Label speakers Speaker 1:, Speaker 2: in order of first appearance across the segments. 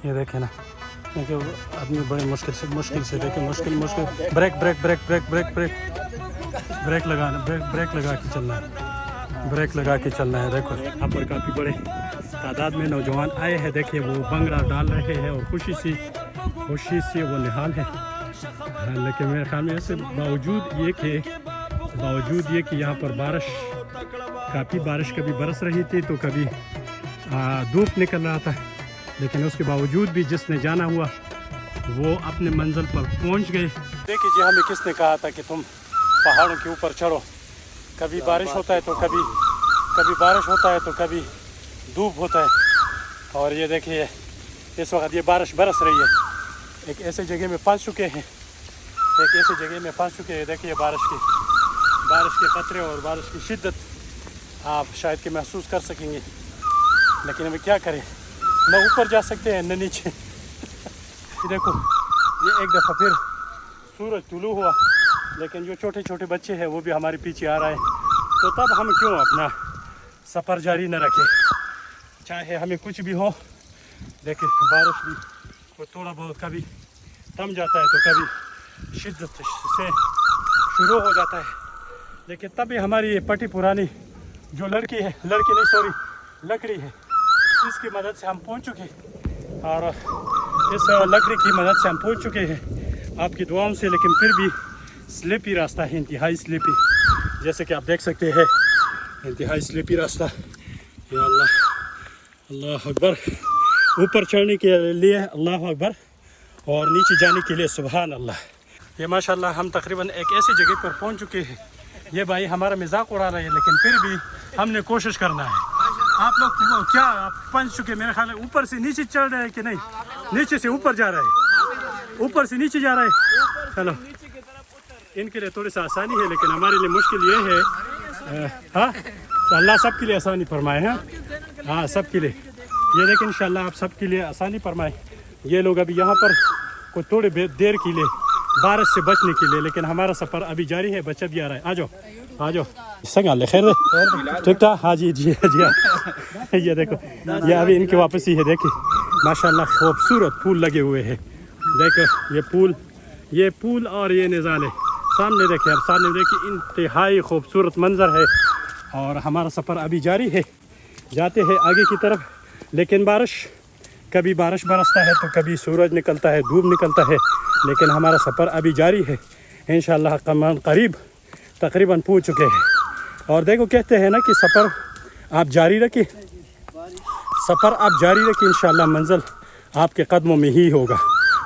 Speaker 1: یہ دیکھیں نا، دیکھیں آدمی بڑی مشکل سے دیکھیں، مشکل بریک لگانا، بریک لگا کے چلنا ہے، بریک لگا کے چلنا ہے۔ دیکھو یہاں پر کافی بڑے تعداد میں نوجوان آئے ہیں، دیکھیے وہ بنگڑا ڈال رہے ہیں اور خوشی سے وہ نہال ہے۔ لیکن میرے خیال میں اسے باوجود یہ کہ یہاں پر کافی بارش کبھی برس رہی تھی تو کبھی دھوپ نکل رہا تھا، لیکن اس کے باوجود بھی جس نے جانا ہوا وہ اپنے منزل پر پہنچ گئے۔ دیکھیے جی، ہمیں کس نے کہا تھا کہ تم پہاڑوں کے اوپر چڑھو، کبھی بارش ہوتا ہے تو کبھی بارش ہوتا ہے تو کبھی دھوپ ہوتا ہے۔ اور یہ دیکھیے اس وقت یہ بارش برس رہی ہے، ایک ایسے جگہ میں پھنس چکے ہیں، دیکھیے بارش کے قطرے اور بارش کی شدت آپ شاید کہ محسوس کر سکیں گے، لیکن ہمیں کیا کریں، نہ اوپر جا سکتے ہیں نہ نیچے۔ دیکھو یہ ایک دفعہ پھر سورج طلوع ہوا، لیکن جو چھوٹے بچے ہیں وہ بھی ہمارے پیچھے آ رہے ہیں، تو تب ہم کیوں اپنا سفر جاری نہ رکھیں، چاہے ہمیں کچھ بھی ہو۔ دیکھیں بارش بھی تھوڑا بہت کبھی تھم جاتا ہے تو کبھی شدت سے شروع ہو جاتا ہے، لیکن تب ہماری یہ پٹی پرانی جو لکڑی ہے، اس کی مدد سے ہم پہنچ چکے، اور اس لکڑی کی مدد سے ہم پہنچ چکے ہیں آپ کی دعاؤں سے، لیکن پھر بھی سلیپی راستہ ہے، انتہائی سلیپی، جیسے کہ آپ دیکھ سکتے ہیں، انتہائی سلیپی راستہ۔ یا اللہ اکبر، اوپر چڑھنے کے لیے اللہ اکبر اور نیچے جانے کے لیے سبحان اللہ۔ یہ ماشاءاللہ ہم تقریباً ایک ایسی جگہ پر پہنچ چکے ہیں، یہ بھائی ہمارا مذاق اڑا رہے ہیں، لیکن پھر بھی ہم نے کوشش کرنا ہے۔ آپ لوگ کیا پہنچ چکے، میرے خیال ہے اوپر سے نیچے چڑھ رہے ہیں کہ نہیں، نیچے سے اوپر جا رہے ہیں، اوپر سے نیچے جا رہے ہیں۔ چلو ان کے لیے تھوڑی سی آسانی ہے، لیکن ہمارے لیے مشکل یہ ہے، ہاں تو اللہ سب کے لیے آسانی فرمائے، ہاں سب کے لیے، یہ دیکھیں انشاءاللہ آپ سب کے لیے آسانی فرمائے۔ یہ لوگ ابھی یہاں پر کوئی تھوڑی دیر کے لیے بارش سے بچنے کے لیے، لیکن ہمارا سفر ابھی جاری ہے، بچہ بھی آ رہا ہے۔ آ جاؤ سنگال خیر ٹھیک ٹھاک، ہاں جی یہ دیکھو یہ ابھی ان کی واپسی ہے، دیکھیں ماشاءاللہ خوبصورت پھول لگے ہوئے ہیں، دیکھو یہ پھول اور یہ نظارے سامنے دیکھیں، اب سامنے دیکھیں انتہائی خوبصورت منظر ہے، اور ہمارا سفر ابھی جاری ہے، جاتے ہیں آگے کی طرف، لیکن کبھی بارش برستا ہے تو کبھی سورج نکلتا ہے، دھوپ نکلتا ہے، لیکن ہمارا سفر ابھی جاری ہے، انشاءاللہ قریب تقریباً پہنچ چکے ہیں۔ اور دیکھو کہتے ہیں نا کہ سفر آپ جاری رکھیں، انشاءاللہ منزل آپ کے قدموں میں ہی ہوگا،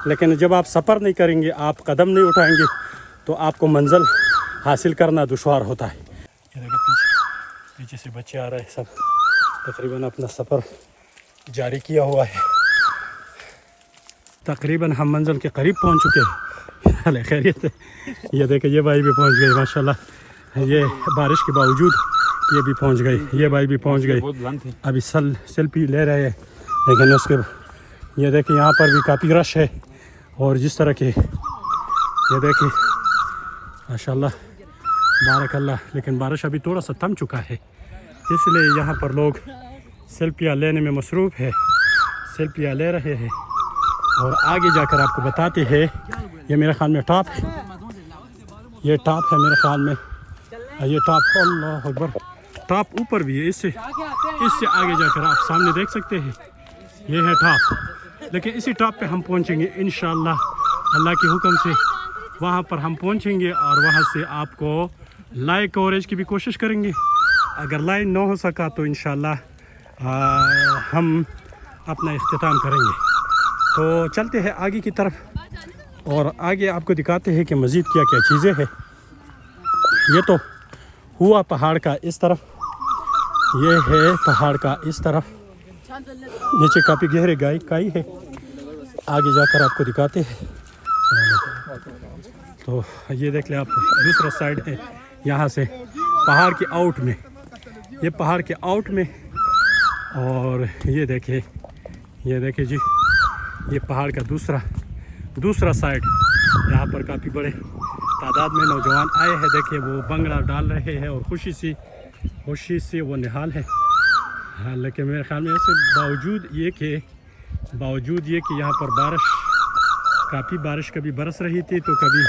Speaker 1: لیکن جب آپ سفر نہیں کریں گے، آپ قدم نہیں اٹھائیں گے تو آپ کو منزل حاصل کرنا دشوار ہوتا ہے۔ یہ دیکھیں پیچھے سے بچے آ رہے ہیں، سب تقریباً اپنا سفر جاری کیا ہوا ہے، تقریباً ہم منزل کے قریب پہنچ چکے ہیں۔ خیریت ہے، یہ دیکھیں یہ بھائی بھی پہنچ گئے ماشاءاللہ، یہ بارش کے باوجود یہ بھی پہنچ گئے، یہ بھائی بھی پہنچ گئے، ابھی سیلفی لے رہے ہیں، لیکن اس کے یہ دیکھیں یہاں پر بھی کافی رش ہے، اور جس طرح کے یہ دیکھیں ماشاءاللہ بارک اللہ، لیکن بارش ابھی تھوڑا سا تھم چکا ہے، اس لیے یہاں پر لوگ سیلفیاں لینے میں مصروف ہے، سیلفیاں لے رہے ہیں، اور آگے جا کر آپ کو بتاتے ہیں، یہ میرے خیال میں ٹاپ ہے، یہ ٹاپ ہے میرے خیال میں، یہ ٹاپ اللہ اکبر، ٹاپ اوپر بھی ہے، اس سے آگے جا کر آپ سامنے دیکھ سکتے ہیں، یہ ہے ٹاپ، لیکن اسی ٹاپ پہ ہم پہنچیں گے انشاءاللہ اللہ کے حکم سے، وہاں پر ہم پہنچیں گے، اور وہاں سے آپ کو لائیو کوریج کی بھی کوشش کریں گے، اگر لائیو نہ ہو سکا تو انشاءاللہ ہم اپنا اختتام کریں گے۔ تو چلتے ہیں آگے کی طرف، اور آگے آپ کو دکھاتے ہیں کہ مزید کیا کیا چیزیں ہیں۔ یہ تو ہوا پہاڑ کا اس طرف، یہ ہے پہاڑ کا اس طرف، نیچے کافی گہرے کائی ہے، آگے جا کر آپ کو دکھاتے ہیں۔ تو یہ دیکھ لیں آپ، دوسرا سائڈ ہے یہاں سے پہاڑ کے آؤٹ میں، یہ پہاڑ کے آؤٹ میں، اور یہ دیکھیں جی یہ پہاڑ کا دوسرا سائڈ، یہاں پر کافی بڑے تعداد میں نوجوان آئے ہیں، دیکھیں وہ بنگڑا ڈال رہے ہیں اور خوشی سے وہ نہال ہے، لیکن میرے خیال میں اس سے باوجود یہ کہ बावजूद ये कि यहाँ पर काफ़ी बारिश कभी बरस रही थी तो कभी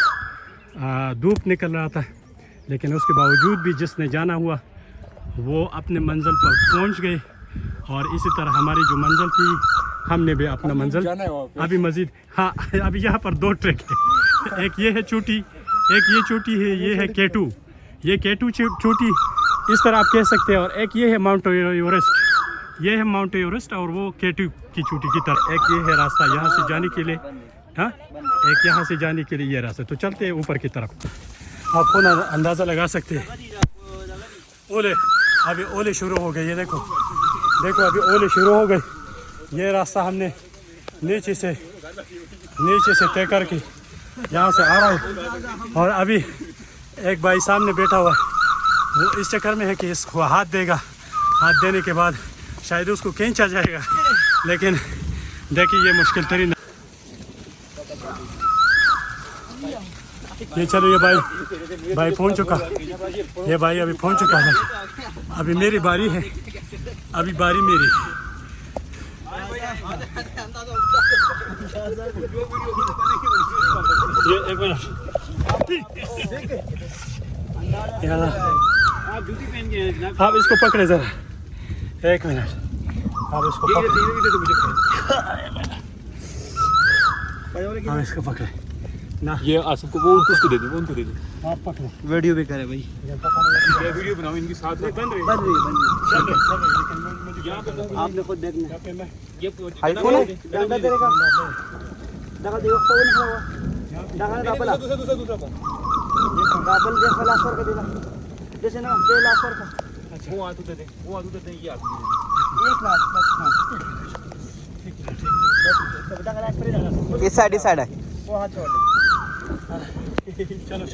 Speaker 1: धूप निकल रहा था, लेकिन उसके बावजूद भी जिसने जाना हुआ वो अपने मंजिल पर पहुँच गए। और इसी तरह हमारी जो मंजिल थी हमने भी अपना मंजिल अभी मज़ीद, हाँ अभी यहाँ पर 2 ट्रैक है, एक ये है चोटी, एक ये चोटी है, ये है K2, ये K2 चोटी इस तरह आप कह सकते हैं, और एक ये है माउंट एवरेस्ट, ये है माउंट एवरेस्ट और वो K2 की चोटी की तरफ। एक ये है रास्ता यहाँ से जाने के लिए, हाँ एक यहाँ से जाने के लिए ये रास्ता। तो चलते हैं ऊपर की तरफ, आप खुद अंदाज़ा लगा सकते हैं। ओले, अभी ओले शुरू हो गए, ये देखो अभी ओले शुरू हो गए। ये रास्ता हमने नीचे से तय करके यहाँ से आ रहा है, और अभी एक भाई सामने बैठा हुआ है, वो इस चक्कर में है कि इसको हाथ देगा, हाथ देने के बाद शायद उसको खींचा जाएगा, लेकिन देखिए ये मुश्किल तरीन। ये चलो, ये भाई पहुंच चुका, ये भाई अभी पहुंच चुका है। अभी मेरी बारी है, अभी बारी मेरी। ये एक मिनट, आप इसको पकड़े जरा, एक मिनट, आप इसको पकड़े ना,
Speaker 2: ये आसिफ को, वो उसको दे दो, वो उनको दे दो।
Speaker 1: आप पकड़े,
Speaker 3: वीडियो भी करे भाई,
Speaker 2: ये वीडियो बनाओ इनके साथ में।
Speaker 3: बन रही है। आपने खुद देखना
Speaker 2: ये
Speaker 3: आईफोन है, अंदर तेरेगा देखा देखो फोन हुआ देखा डबल
Speaker 2: दूसरा को
Speaker 3: डबल जे फ्लैश कर देना, जैसे ना जे लास्ट का
Speaker 2: वो आ दे दे, वो आ दे दे, ये आ
Speaker 3: एक लास्ट बस। हां ठीक है, इस साइड है वो हाथ छोड़ दे।
Speaker 1: चलो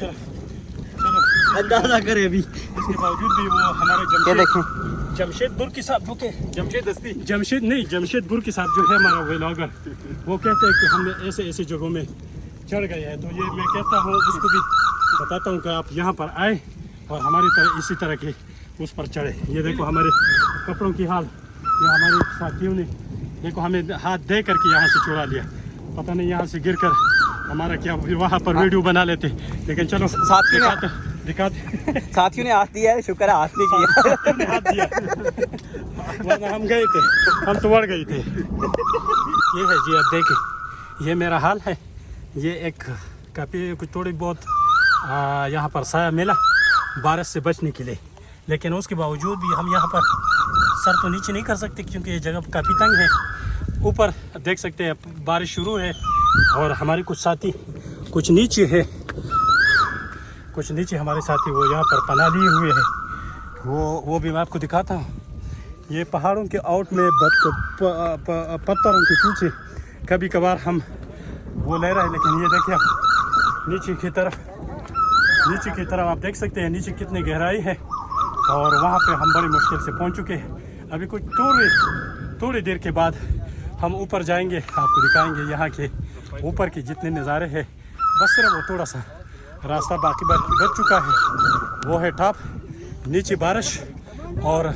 Speaker 3: अंदाजा करे अभी,
Speaker 1: इसके बावजूद भी वो हमारे
Speaker 3: ये देखें
Speaker 1: जमशेदपुर के साथ रुके, जमशेदपुर के साथ जो है हमारा व्लॉगर, वो कहते हैं कि हमने ऐसे जगहों में चढ़ गए हैं। तो ये मैं कहता हूँ, उसको भी बताता हूँ कि आप यहाँ पर आए और हमारी तरह इसी तरह के उस पर चढ़े। ये देखो हमारे कपड़ों की हाल, ये हमारे साथियों ने देखो हमें हाथ दे करके यहाँ से छुड़ा लिया, पता नहीं यहाँ से गिर कर हमारा क्या वहाँ पर वीडियो बना लेते, लेकिन चलो दिखाते
Speaker 3: साथियों ने हाथ दिया है, शुक्र है हाथ नहीं किया।
Speaker 1: हाथ दिया, वरना हम गए थे, हम तो बढ़ गए थे। ये है जी, अब देखें ये मेरा हाल है। ये एक काफ़ी कुछ थोड़ी बहुत यहाँ पर साया मिला बारिश से बचने के लिए, लेकिन उसके बावजूद भी हम यहाँ पर सर तो नीचे नहीं कर सकते क्योंकि ये जगह काफ़ी तंग है। ऊपर देख सकते हैं बारिश शुरू है और हमारे कुछ साथी कुछ नीचे है, कुछ नीचे हमारे साथी वो यहाँ पर पनाह लिए हुए हैं। वो भी मैं आपको दिखाता हूँ। ये पहाड़ों के आउट में पत्थरों के पीछे कभी कभार हम वो ले रहे हैं, लेकिन ये देखिए आप नीचे की तरफ आप देख सकते हैं नीचे कितनी गहराई है, और वहाँ पे हम बड़ी मुश्किल से पहुँच चुके हैं। अभी कुछ थोड़ी देर के बाद हम ऊपर जाएंगे, आपको दिखाएंगे यहाँ के ऊपर के जितने नज़ारे हैं। बस सिर्फ वो थोड़ा सा रास्ता बाकी बच चुका है, वो है टॉप, नीचे बारिश और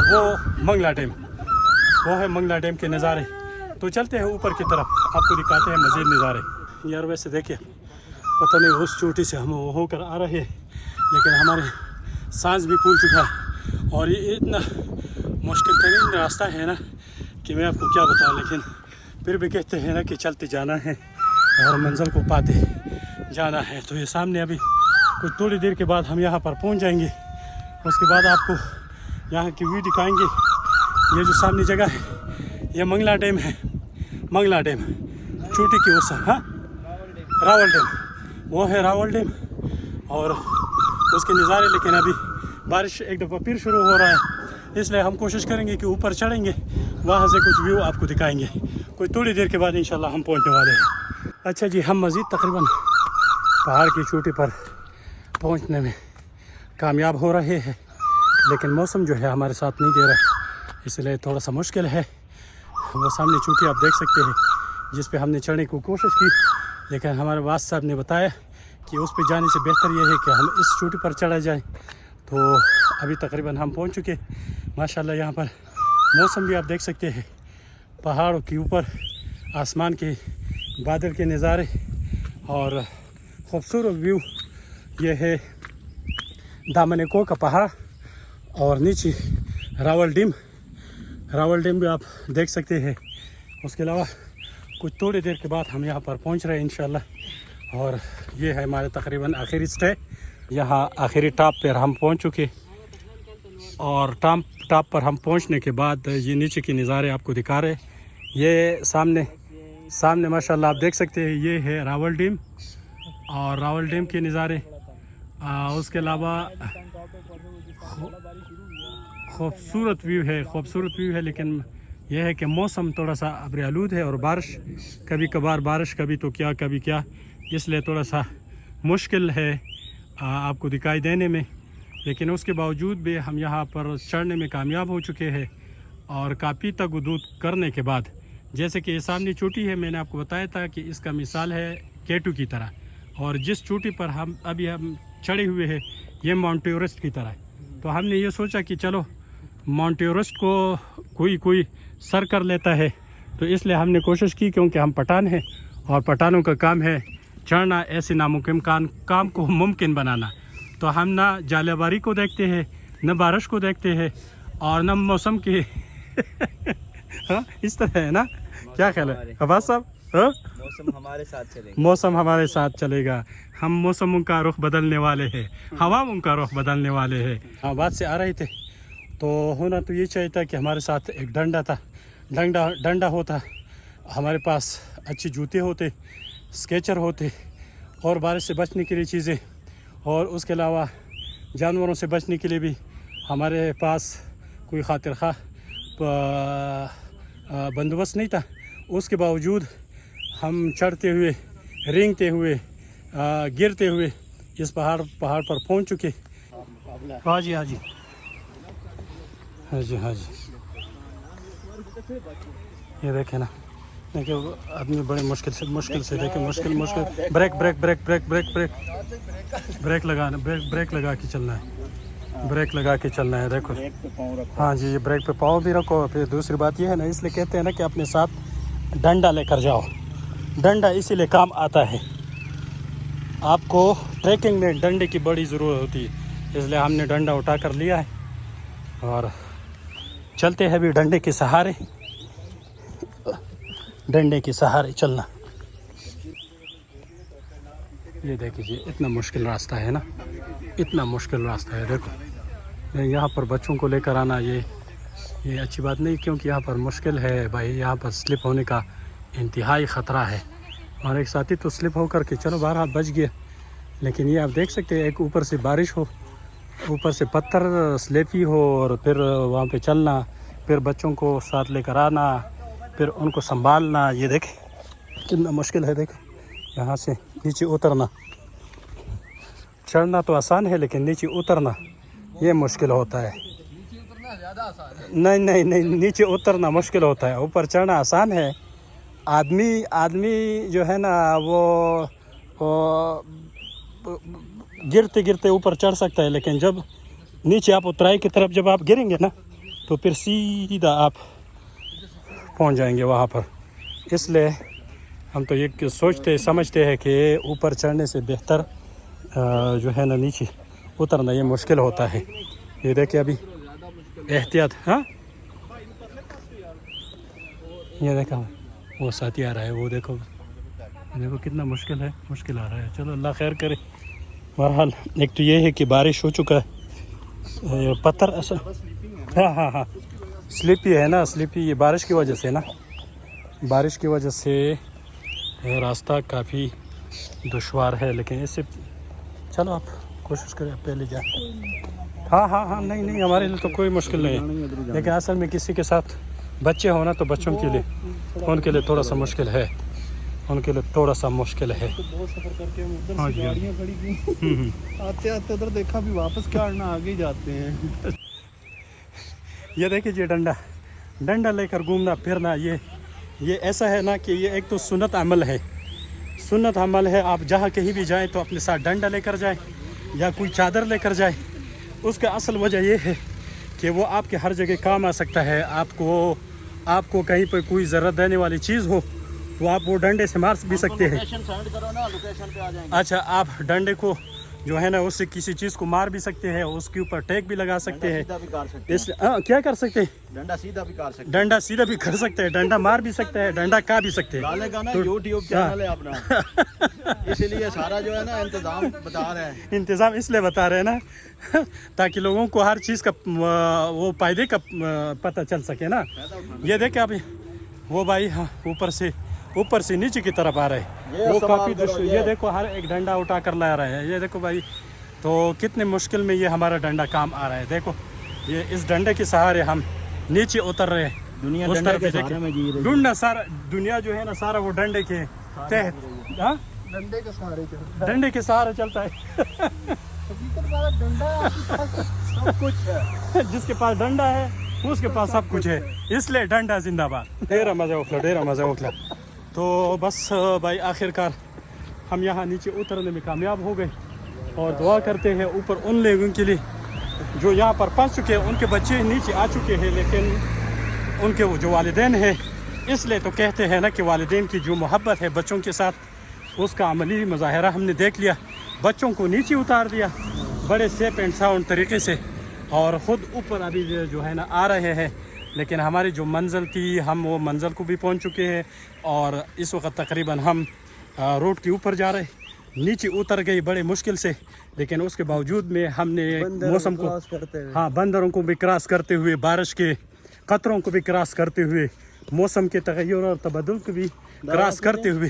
Speaker 1: वो मंगला डैम के नज़ारे। तो चलते हैं ऊपर की तरफ, आपको दिखाते हैं मज़ीद नज़ारे। यार वैसे देखिए पता नहीं उस चोटी से हम होकर आ रहे हैं, लेकिन हमारे सांस भी फूल चुका है, और ये इतना मुश्किल तरीन रास्ता है ना कि मैं आपको क्या बताऊँ, लेकिन फिर भी कहते हैं ना कि चलते जाना है और मंजिल को पाते जाना है। तो ये सामने अभी कुछ थोड़ी देर के बाद हम यहाँ पर पहुँच जाएंगे, उसके बाद आपको यहाँ की व्यू दिखाएंगे। ये जो सामने जगह है ये मंगला डैम है, मंगला डैम चोटी की उस, हाँ रावल डैम, वो है रावल डैम और उसके नज़ारे। लेकिन अभी बारिश एक दफ़ा फिर शुरू हो रहा है, इसलिए हम कोशिश करेंगे कि ऊपर चढ़ेंगे, वहाँ से कुछ व्यू आपको दिखाएंगे। कोई थोड़ी देर के बाद इंशाल्लाह हम पहुँचने वाले हैं। अच्छा जी, हम मज़ीद तकरीबन पहाड़ की चोटी पर पहुँचने में कामयाब हो रहे हैं, लेकिन मौसम जो है हमारे साथ नहीं दे रहा, इसलिए थोड़ा सा मुश्किल है। वो सामने चोटी आप देख सकते हैं जिस पे हमने चढ़ने की कोशिश की, लेकिन हमारे वास साहब ने बताया कि उस पर जाने से बेहतर ये है कि हम इस चोटी पर चढ़ा जाएं। तो अभी तकरीबन हम पहुंच चुके माशाल्लाह। यहाँ पर मौसम भी आप देख सकते हैं, पहाड़ों के ऊपर आसमान के बादल के नज़ारे और ख़ूबसूरत व्यू। ये है दामनकोर का पहाड़ और नीचे रावल डैम भी आप देख सकते हैं। उसके अलावा कुछ थोड़ी देर के बाद हम यहाँ पर पहुँच रहे हैं इंशाल्लाह। और ये है हमारे तकरीबन आखिरी स्टे। यहाँ आखिरी टॉप पर हम पहुँच चुके और टॉप पर हम पहुँचने के बाद ये नीचे के नज़ारे आपको दिखा रहे। ये सामने माशाल्लाह आप देख सकते हैं, ये है रावल डैम और रावल डैम के नज़ारे। उसके अलावा खूबसूरत व्यू है, लेकिन यह है कि मौसम थोड़ा सा अब्र-आलूद है और बारिश कभी कभार बारिश कभी तो क्या कभी क्या, इसलिए थोड़ा सा मुश्किल है आपको दिखाई देने में। लेकिन उसके बावजूद भी हम यहाँ पर चढ़ने में कामयाब हो चुके हैं। और काफ़ी तक उदूद करने के बाद, जैसे कि ये सामने चोटी है, मैंने आपको बताया था कि इसका मिसाल है K2 की तरह। और जिस चोटी पर हम चढ़े हुए हैं ये माउंट एवरेस्ट की तरह है। तो हमने ये सोचा कि चलो माउंट एवरेस्ट को कोई सर कर लेता है, तो इसलिए हमने कोशिश की, क्योंकि हम पठान हैं और पठानों का काम है चढ़ना, ऐसे नामुमकिन काम को मुमकिन बनाना। तो हम ना जालियाबारी को देखते हैं, न बारिश को देखते हैं और न मौसम की हाँ, इस तरह है ना। क्या ख्याल है अब्बास साहब?
Speaker 3: मौसम हमारे साथ चलेगा।
Speaker 1: हम मौसमों का रुख बदलने वाले हैं, हवाओं का रुख बदलने वाले हैं। हाँ, बात से आ रहे थे तो होना तो ये चाहिए था कि हमारे साथ एक डंडा होता, हमारे पास अच्छे जूते होते, स्केचर होते और बारिश से बचने के लिए चीज़ें, और उसके अलावा जानवरों से बचने के लिए भी हमारे पास कोई खातिर खा बंदोबस्त नहीं था। उसके बावजूद हम चढ़ते हुए, रेंगते हुए, गिरते हुए इस पहाड़ पर पहुंच चुके। हाँ जी ये देखें ना, देखिए आदमी बड़े मुश्किल से देखें, मुश्किल ब्रेक लगा के चलना है, देखो। हाँ जी, ये ब्रेक पे पाँव भी रखो। फिर दूसरी बात ये है ना, इसलिए कहते हैं ना कि अपने साथ डंडा लेकर जाओ। डंडा इसीलिए काम आता है, आपको ट्रैकिंग में डंडे की बड़ी ज़रूरत होती है, इसलिए हमने डंडा उठा कर लिया है और चलते हैं भी डंडे के सहारे चलना। ये देखिए इतना मुश्किल रास्ता है ना, देखो। यहाँ पर बच्चों को लेकर आना ये अच्छी बात नहीं, क्योंकि यहाँ पर मुश्किल है भाई, यहाँ पर स्लिप होने का इंतहाई ख़तरा है। और एक साथी तो स्लिप होकर के चलो बहरहाल बच गया, लेकिन ये आप देख सकते हैं, एक ऊपर से बारिश हो, ऊपर से पत्थर स्लेपी हो, और फिर वहाँ पे चलना, फिर बच्चों को साथ लेकर आना, फिर उनको संभालना। ये देखें कितना मुश्किल है, देखो। यहाँ से नीचे उतरना, चढ़ना तो आसान है, लेकिन नीचे उतरना ये मुश्किल होता है। नहीं, नीचे उतरना मुश्किल होता है, ऊपर चढ़ना आसान है। आदमी जो है ना वो गिरते गिरते ऊपर चढ़ सकता है, लेकिन जब नीचे आप उतराई की तरफ जब आप गिरेंगे ना, तो फिर सीधा आप पहुंच जाएंगे वहाँ पर। इसलिए हम तो ये समझते हैं कि ऊपर चढ़ने से बेहतर जो है ना नीचे उतरना ये मुश्किल होता है। ये देखिए अभी एहतियात। हाँ, ये देखा वो साथी आ रहा है, वो देखो कितना मुश्किल आ रहा है। चलो अल्लाह खैर करे। बहरहाल एक तो ये है कि बारिश हो चुका है, पत्थर ऐसा हाँ स्लिपी है ना, ये बारिश की वजह से रास्ता काफ़ी दुश्वार है, लेकिन इससे चलो आप कोशिश करें पहले जाए। हाँ नहीं हमारे लिए तो कोई मुश्किल नहीं है, लेकिन असल में किसी के साथ बच्चे हो ना, तो बच्चों के लिए उनके लिए थोड़ा सा मुश्किल है,
Speaker 3: बहुत सफर करके हम उधर से गाड़ियाँ खड़ी की आते उधर देखा भी वापस क्या आगे जाते हैं।
Speaker 1: ये देखिए डंडा लेकर घूमना फिरना, ये ऐसा है ना कि ये एक तो सुन्नत अमल है। आप जहाँ कहीं भी जाएं तो अपने साथ डंडा लेकर जाएं या कोई चादर लेकर जाएं। उसका असल वजह ये है कि वो आपके हर जगह काम आ सकता है। आपको آپ کو کہیں پہ کوئی ضرورت دینے والی چیز ہو تو آپ وہ ڈنڈے سے مار بھی سکتے ہیں.
Speaker 3: لوکیشن سینڈ کرو نا, لوکیشن پہ آ جائیں گے.
Speaker 1: اچھا, آپ ڈنڈے کو جو ہے نا اس سے کسی چیز کو مار بھی سکتے ہیں, اس کے اوپر ٹیک بھی لگا سکتے ہیں.
Speaker 3: سیدھا بھی کر سکتے
Speaker 1: اس کیا کر سکتے ہیں؟
Speaker 3: ہیں, ڈنڈا سیدھا بھی کر سکتے ہیں.
Speaker 1: ڈنڈا سیدھا بھی کر سکتے ہیں, ڈنڈا مار بھی سکتے ہیں, ڈنڈا کا بھی سکتے ہیں.
Speaker 3: ڈالے گا نا یوٹیوب چینل ہے اپنا, اسی لیے سارا جو ہے نا انتظام بتا رہے ہیں.
Speaker 1: انتظام اس لیے بتا رہے ہیں نا تاکہ لوگوں کو ہر چیز کا وہ فائدے کا پتہ چل سکے نا. یہ دیکھیں ابھی وہ بھائی اوپر سے نیچے کی طرف آ رہے ہیں, وہ کافی یہ دیکھو ہر ایک ڈنڈا اٹھا کر لا رہے ہیں. یہ دیکھو بھائی, تو کتنے مشکل میں یہ ہمارا ڈنڈا کام آ رہا ہے. دیکھو یہ اس ڈنڈے کے سہارے ہم نیچے اتر رہے ہیں.
Speaker 3: دنیا
Speaker 1: اس
Speaker 3: ڈنڈے
Speaker 1: طرف
Speaker 3: کے
Speaker 1: دیکھیں,
Speaker 3: سہارے میں جی رہی ہے.
Speaker 1: ڈنڈا سارا دنیا جو ہے نا سارا وہ ڈنڈے کے تحت, ہاں
Speaker 3: ڈنڈے کے سہارے چلتا ہے.
Speaker 1: ڈنڈے کے سہارے چلتا ہے.
Speaker 3: حقیقت والا ڈنڈا سب کچھ ہے.
Speaker 1: جس کے پاس ڈنڈا ہے اس کے پاس سب کچھ ہے, اس لیے ڈنڈا زندہ باد. ڈیرا مزہ اکھلا. تو بس بھائی آخر کار ہم یہاں نیچے اترنے میں کامیاب ہو گئے, اور دعا کرتے ہیں اوپر ان لوگوں کے لیے جو یہاں پر پھنس چکے ہیں. ان کے بچے نیچے آ چکے ہیں, لیکن ان کے وہ جو والدین ہیں, اس لیے تو کہتے ہیں نا کہ والدین کی جو محبت ہے بچوں کے ساتھ, اس کا عملی مظاہرہ ہم نے دیکھ لیا. بچوں کو نیچے اتار دیا بڑے سیف اینڈ ساؤنڈ طریقے سے, اور خود اوپر ابھی جو ہے نا آ رہے ہیں. لیکن ہماری جو منزل تھی, ہم وہ منزل کو بھی پہنچ چکے ہیں, اور اس وقت تقریباً ہم روڈ کے اوپر جا رہے ہیں. نیچے اتر گئی بڑے مشکل سے, لیکن اس کے باوجود میں ہم نے موسم کو, ہاں بندروں کو بھی کراس کرتے ہوئے, بارش کے قطروں کو بھی کراس کرتے ہوئے, موسم کے تغیر اور تبدل کو بھی کراس کرتے ہوئے